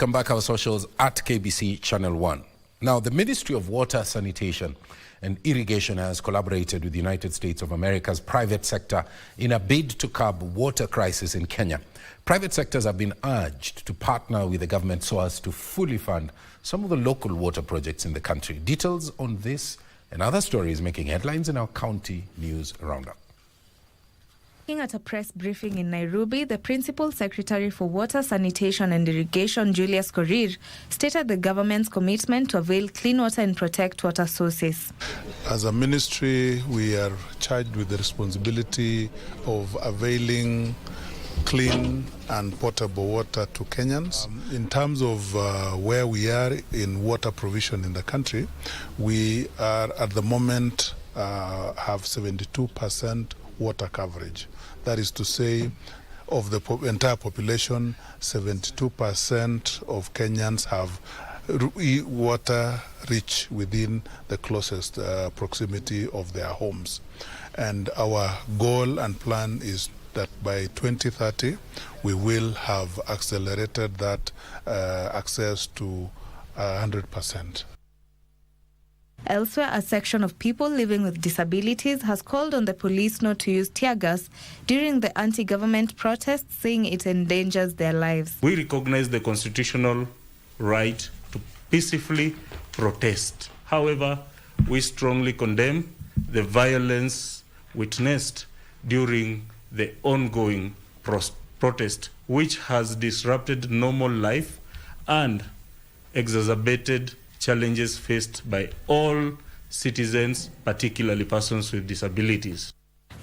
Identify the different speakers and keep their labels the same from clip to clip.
Speaker 1: Come back our socials at KBC Channel 1. Now, the Ministry of Water, Sanitation and Irrigation has collaborated with the United States of America's private sector in a bid to curb water crisis in Kenya. Private sectors have been urged to partner with the government so as to fully fund some of the local water projects in the country. Details on this and other stories making headlines in our County News Roundup.
Speaker 2: At a press briefing in Nairobi, the Principal Secretary for Water, Sanitation and Irrigation, Julius Korir, stated the government's commitment to avail clean water and protect water sources.
Speaker 3: As a ministry, we are charged with the responsibility of availing clean and potable water to Kenyans. In terms of where we are in water provision in the country, we are at the moment have 72% water coverage. That is to say, of the entire population, 72% of Kenyans have water reach within the closest proximity of their homes. And our goal and plan is that by 2030, we will have accelerated that access to 100%.
Speaker 2: Elsewhere, a section of people living with disabilities has called on the police not to use tear gas during the anti-government protests, saying it endangers their lives.
Speaker 4: We recognize the constitutional right to peacefully protest. However, we strongly condemn the violence witnessed during the ongoing protest, which has disrupted normal life and exacerbated challenges faced by all citizens, particularly persons with disabilities.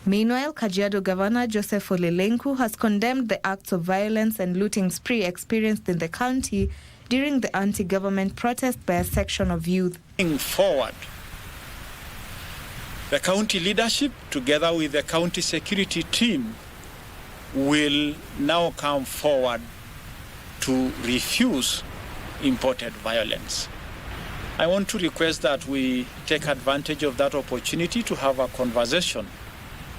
Speaker 2: Meanwhile, Kajiado Governor Joseph Ole Lenku has condemned the acts of violence and looting spree experienced in the county during the anti-government protest by a section of youth.
Speaker 5: Moving forward, the county leadership, together with the county security team, will now come forward to refuse imported violence. I want to request that we take advantage of that opportunity to have a conversation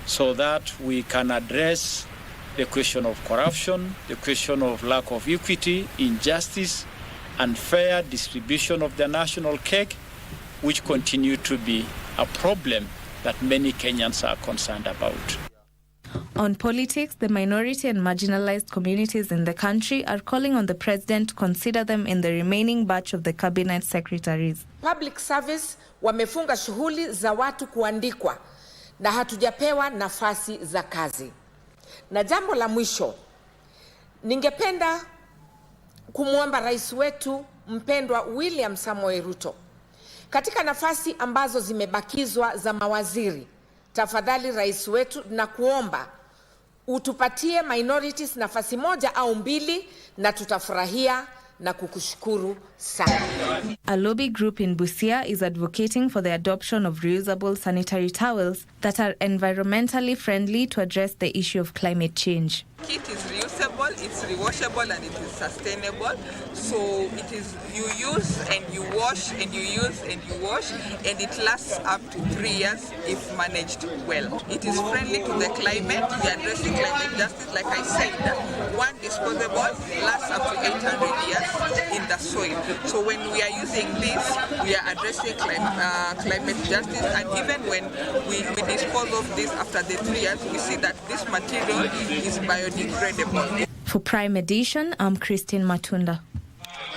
Speaker 5: so that we can address the question of corruption, the question of lack of equity, injustice, and fair distribution of the national cake, which continue to be a problem that many Kenyans are concerned about.
Speaker 2: On politics, the minority and marginalized communities in the country are calling on the president to consider them in the remaining batch of the cabinet secretaries.
Speaker 6: Public service wamefunga shughuli za watu kuandikwa na hatujapewa nafasi za kazi. Na jambo la mwisho, ningependa kumwomba rais wetu mpendwa William Samoei Ruto, katika nafasi ambazo zimebakizwa za mawaziri, tafadhali rais wetu na kuomba utupatie minorities nafasi moja au mbili na tutafurahia na kukushukuru sana.
Speaker 2: A lobby group in Busia is advocating for the adoption of reusable sanitary towels that are environmentally friendly to address the issue of climate change.
Speaker 7: Kit is reusable, it's rewashable, and it is sustainable. So it is you use and you wash and you use and you wash, and it lasts up to 3 years if managed well. It is friendly to the climate. We are addressing climate justice. Like I said, one disposable lasts up to 800 years in the soil. So when we are using this, we are addressing climate justice, and even when we dispose of this after the 3 years, we see that this material is biodegradable.
Speaker 2: For Prime Edition, I'm Christine Matunda.